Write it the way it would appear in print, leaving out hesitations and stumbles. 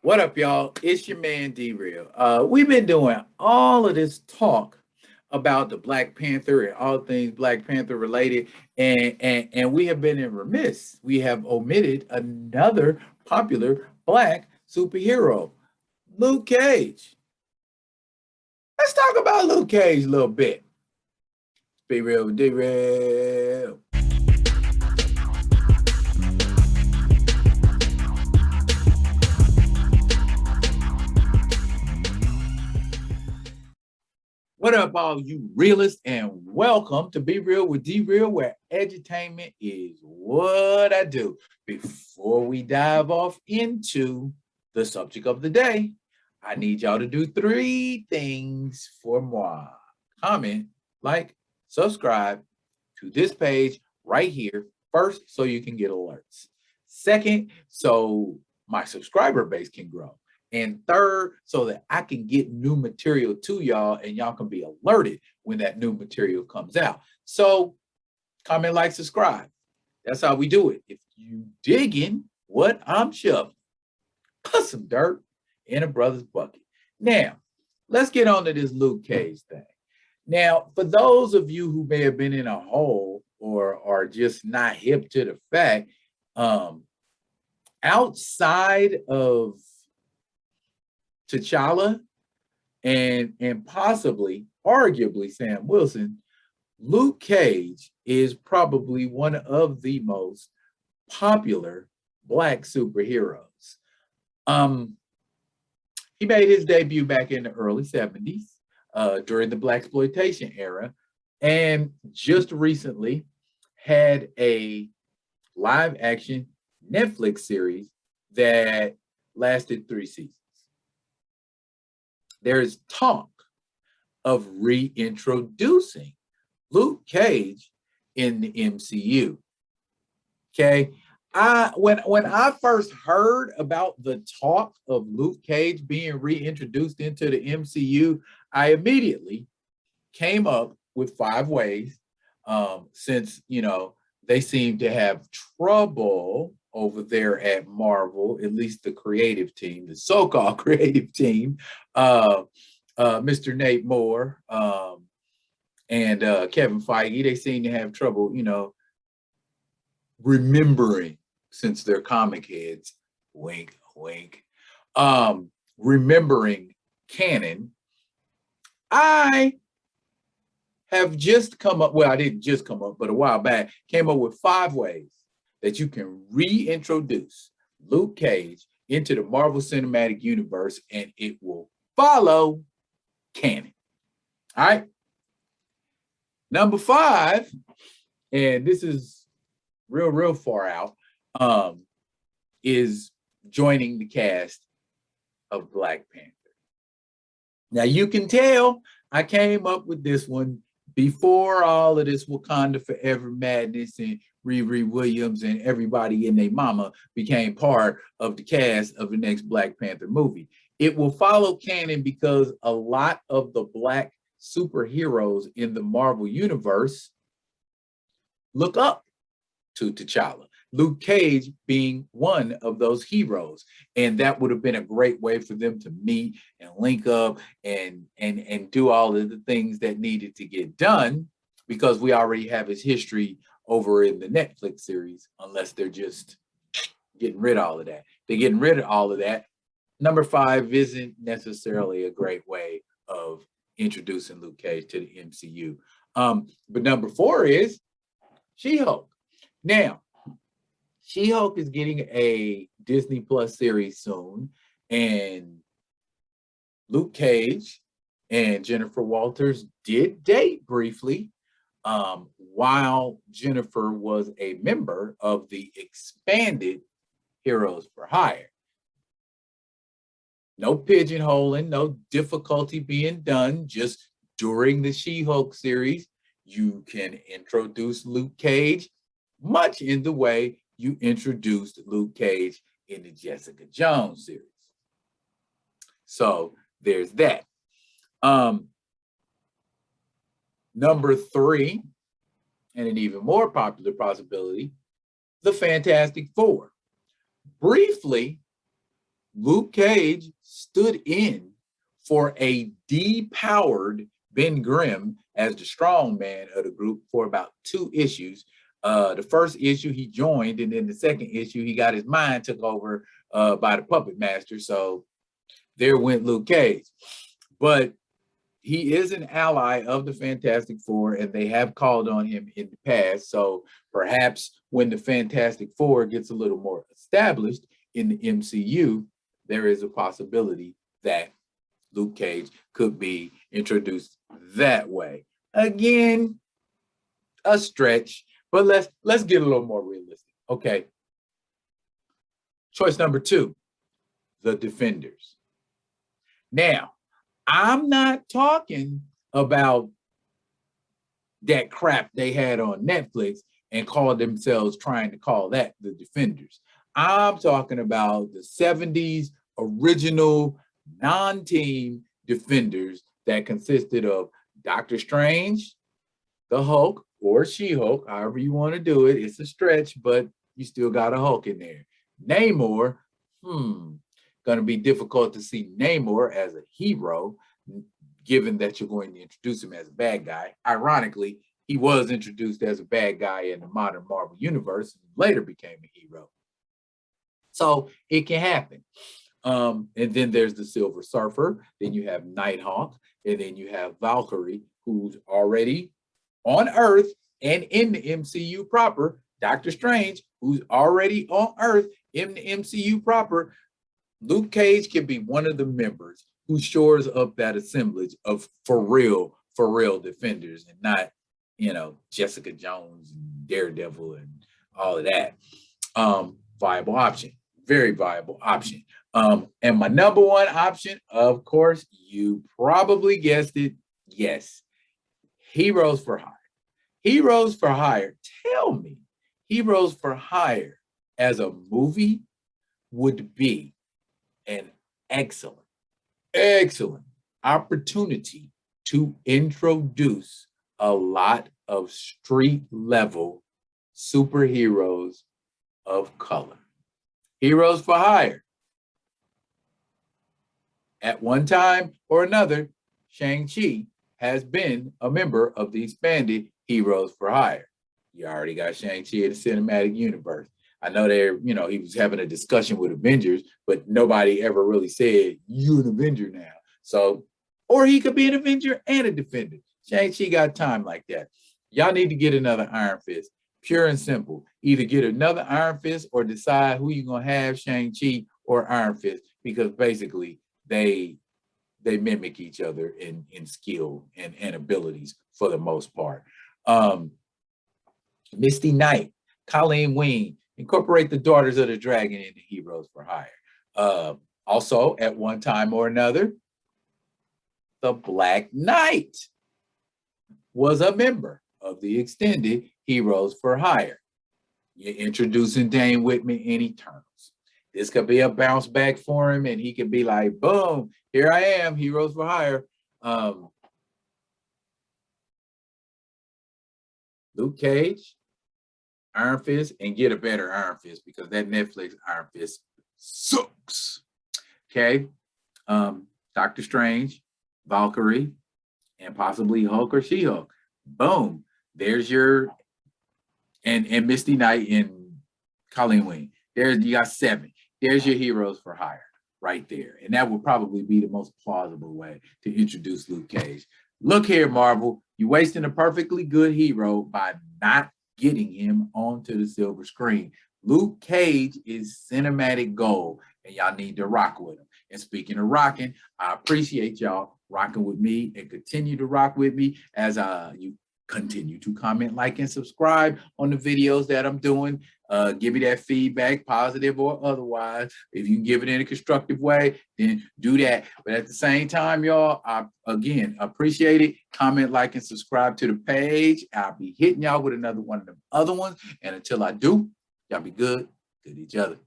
What up, y'all? It's your man D-Real. We've been doing all of this talk about the Black Panther and all things Black Panther related, and we have been in remiss. We have omitted another popular Black superhero, Luke Cage. Let's talk about Luke Cage a little bit. Be real with D-Real. What up, all you realists, and welcome to Be Real with D-Real, where edutainment is what I do. Before we dive off into the subject of the day, I need y'all to do three things for moi. Comment, like, subscribe to this page right here. First, so you can get alerts. Second, so my subscriber base can grow. And third, so that I can get new material to y'all and y'all can be alerted when that new material comes out. So comment, like, subscribe. That's how we do it. If you digging what I'm shoving, put some dirt in a brother's bucket. Now, let's get on to this Luke Cage thing. Now, for those of you who may have been in a hole or are just not hip to the fact, outside of T'Challa and possibly, arguably, Sam Wilson, Luke Cage is probably one of the most popular Black superheroes. He made his debut back in the early 70s during the Blaxploitation era, and just recently had a live action Netflix series that lasted 3 seasons. There is talk of reintroducing Luke Cage in the MCU. Okay. When I first heard about the talk of Luke Cage being reintroduced into the MCU, I immediately came up with 5 ways, since they seem to have trouble over there at Marvel, at least the creative team, the so-called creative team, Mr. Nate Moore and Kevin Feige. They seem to have trouble, remembering, since they're comic heads, wink, wink, remembering canon. I have just come up, well, I didn't just come up, but a while back, came up with 5 ways that you can reintroduce Luke Cage into the Marvel Cinematic Universe, and it will follow canon. All right. Number 5, and this is real far out, is joining the cast of Black Panther. Now, you can tell I came up with this one before all of this Wakanda Forever madness and Riri Williams and everybody and their mama became part of the cast of the next Black Panther movie. It will follow canon because a lot of the Black superheroes in the Marvel universe look up to T'Challa. Luke Cage being one of those heroes. And that would have been a great way for them to meet and link up and do all of the things that needed to get done, because we already have his history over in the Netflix series, unless they're just getting rid of all of that. They're getting rid of all of that. Number 5 isn't necessarily a great way of introducing Luke Cage to the MCU. But number 4 is SheHulk. Now, SheHulk is getting a Disney Plus series soon, and Luke Cage and Jennifer Walters did date briefly while Jennifer was a member of the expanded Heroes for Hire. No pigeonholing, no difficulty being done. Just during the She-Hulk series, you can introduce Luke Cage much in the way you introduced Luke Cage in the Jessica Jones series. So there's that. Number 3, and an even more popular possibility, the Fantastic Four. Briefly, Luke Cage stood in for a depowered Ben Grimm as the strong man of the group for about 2 issues. The first issue he joined, and then the second issue he got his mind took over by the puppet master. So there went Luke Cage. But he is an ally of the Fantastic Four, and they have called on him in the past. So perhaps when the Fantastic Four gets a little more established in the MCU, there is a possibility that Luke Cage could be introduced that way. Again, a stretch, but let's get a little more realistic. Okay. Choice number 2, the Defenders. Now, I'm not talking about that crap they had on Netflix and called themselves trying to call that the Defenders. I'm talking about the 70s original non-team Defenders that consisted of Doctor Strange, the Hulk, or She-Hulk, however you want to do it. It's a stretch, but you still got a Hulk in there. Namor, going to be difficult to see Namor as a hero, given that you're going to introduce him as a bad guy. Ironically, he was introduced as a bad guy in the modern Marvel universe and later became a hero. So it can happen. And then there's the Silver Surfer. Then you have Nighthawk. And then you have Valkyrie, who's already on Earth and in the MCU proper. Doctor Strange, who's already on Earth in the MCU proper. Luke Cage can be one of the members who shores up that assemblage of for real Defenders, and not, Jessica Jones and Daredevil and all of that. Viable option, very viable option. And my number one option, of course, you probably guessed it. Yes, Heroes for Hire. Heroes for Hire. Tell me, Heroes for Hire as a movie would be an excellent opportunity to introduce a lot of street level superheroes of color. Heroes for Hire. At one time or another, Shang-Chi has been a member of the expanded Heroes for Hire. You already got Shang-Chi in the cinematic universe. I know he was having a discussion with Avengers, but nobody ever really said, you're an Avenger now. So, or he could be an Avenger and a Defender. Shang-Chi got time like that. Y'all need to get another Iron Fist. Pure and simple. Either get another Iron Fist or decide who you're going to have, Shang-Chi or Iron Fist, because basically they mimic each other in skill and abilities for the most part. Misty Knight, Colleen Wing, incorporate the Daughters of the Dragon into Heroes for Hire. Also, at one time or another, the Black Knight was a member of the extended Heroes for Hire. You're introducing Dane Whitman in Eternals. This could be a bounce back for him, and he could be like, boom, here I am, Heroes for Hire. Luke Cage, Iron Fist, and get a better Iron Fist, because that Netflix Iron Fist sucks. Okay. Doctor Strange, Valkyrie, and possibly Hulk or She-Hulk. Boom. There's your and Misty Knight and Colleen Wing. You got 7. There's your Heroes for Hire right there. And that would probably be the most plausible way to introduce Luke Cage. Look here, Marvel, you're wasting a perfectly good hero by not getting him onto the silver screen. Luke Cage is cinematic gold, and y'all need to rock with him. And speaking of rocking, I appreciate y'all rocking with me, and continue to rock with me as you continue to comment, like, and subscribe on the videos that I'm doing. Give me that feedback, positive or otherwise. If you can give it in a constructive way, then do that. But at the same time, y'all, I again appreciate it. Comment, like, and subscribe to the page. I'll be hitting y'all with another one of them other ones. And until I do, y'all be good to each other.